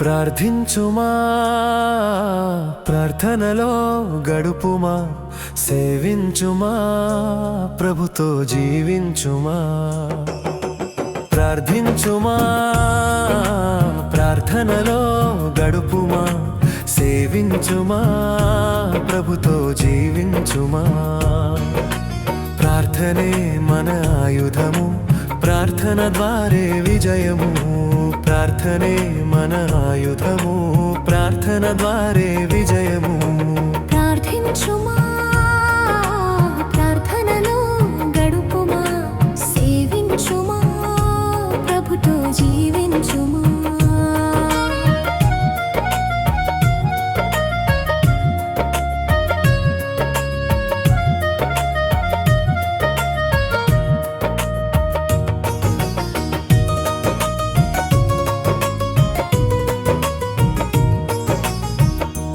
ప్రార్థించుమా ప్రార్థనలో గడుపుమా సేవించుమా ప్రభుతో జీవించుమా ప్రార్థించుమా ప్రార్థనలో గడుపుమా సేవించుమా ప్రభుతో జీవించుమా ప్రార్థనే మన ఆయుధము ప్రార్థన ద్వారే విజయము ప్రార్థనే మన ఆయుధము ప్రార్థన ద్వారే విజయము ప్రార్థించుమా ప్రార్థనలో గడుపుమా సేవించుమా ప్రభుతో జీవించుమా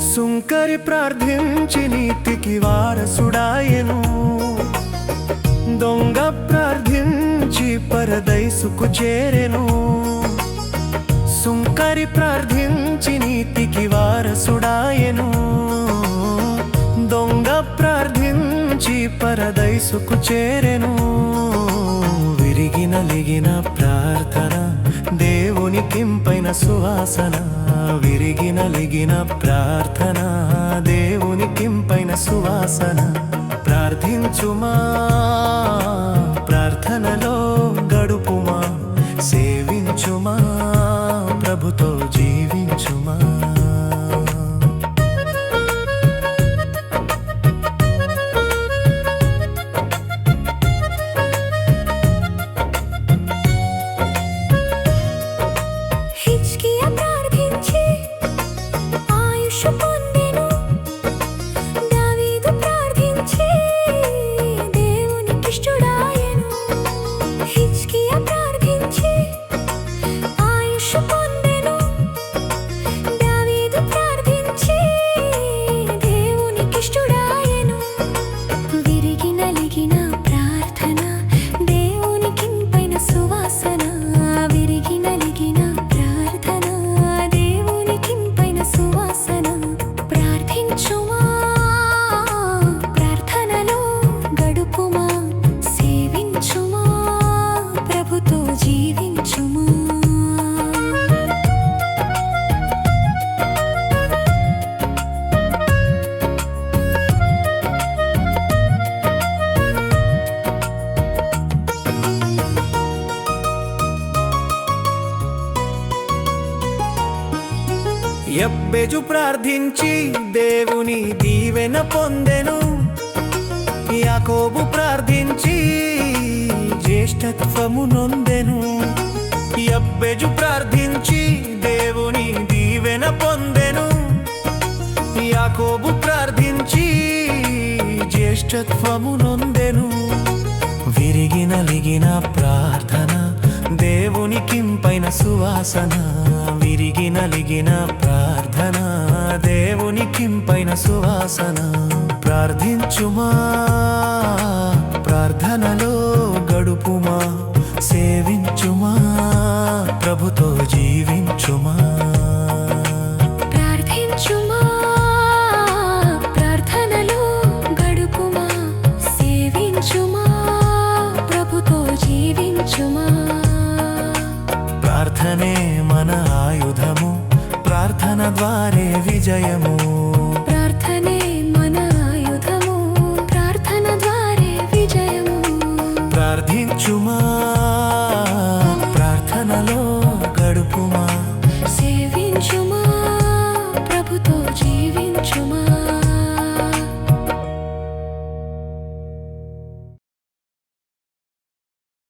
సుంకరి ప్రార్థించి నీతికి వారసుడాయెను దొంగ ప్రార్థించి పరదైసుకు చేరెను సుంకరి ప్రార్థించి నీతికి వారసుడాయెను దొంగ ప్రార్థించి పరదైసుకు చేరెను విరిగి నలిగిన ప్రార్థన దేవునికింపైన సువాసన విరిగి నలిగిన ప్రార్థన దేవునికింపైన సువాసన ప్రార్థించుమా ప్రార్థనలో గడుపుమా సేవించుమా ప్రభుతో జీవించుమా యెబ్బెజు ప్రార్థించి దేవుని దీవెన పొందెను యాకోబు ప్రార్థించి జ్యేష్ఠత్వము నొందెను యెబ్బెజు ప్రార్థించి దేవుని దీవెన పొందెను యాకోబు ప్రార్థించి జ్యేష్ఠత్వము నొందెను విరిగి నలిగిన ప్రార్థన దేవునికింపైన సువాసన విరిగి నలిగిన ప్రార్థన దేవునికింపైన సువాసన ప్రార్థించుమా ప్రార్థనలో గడుపుమా సేవించుమా ప్రభుతో జీవించుమా ప్రార్థించుమా ప్రార్థనలో గడుపుమా సేవించుమా ప్రభుతో జీవించుమా ప్రార్థనే మన ఆయుధము ప్రార్థన ద్వారే విజయము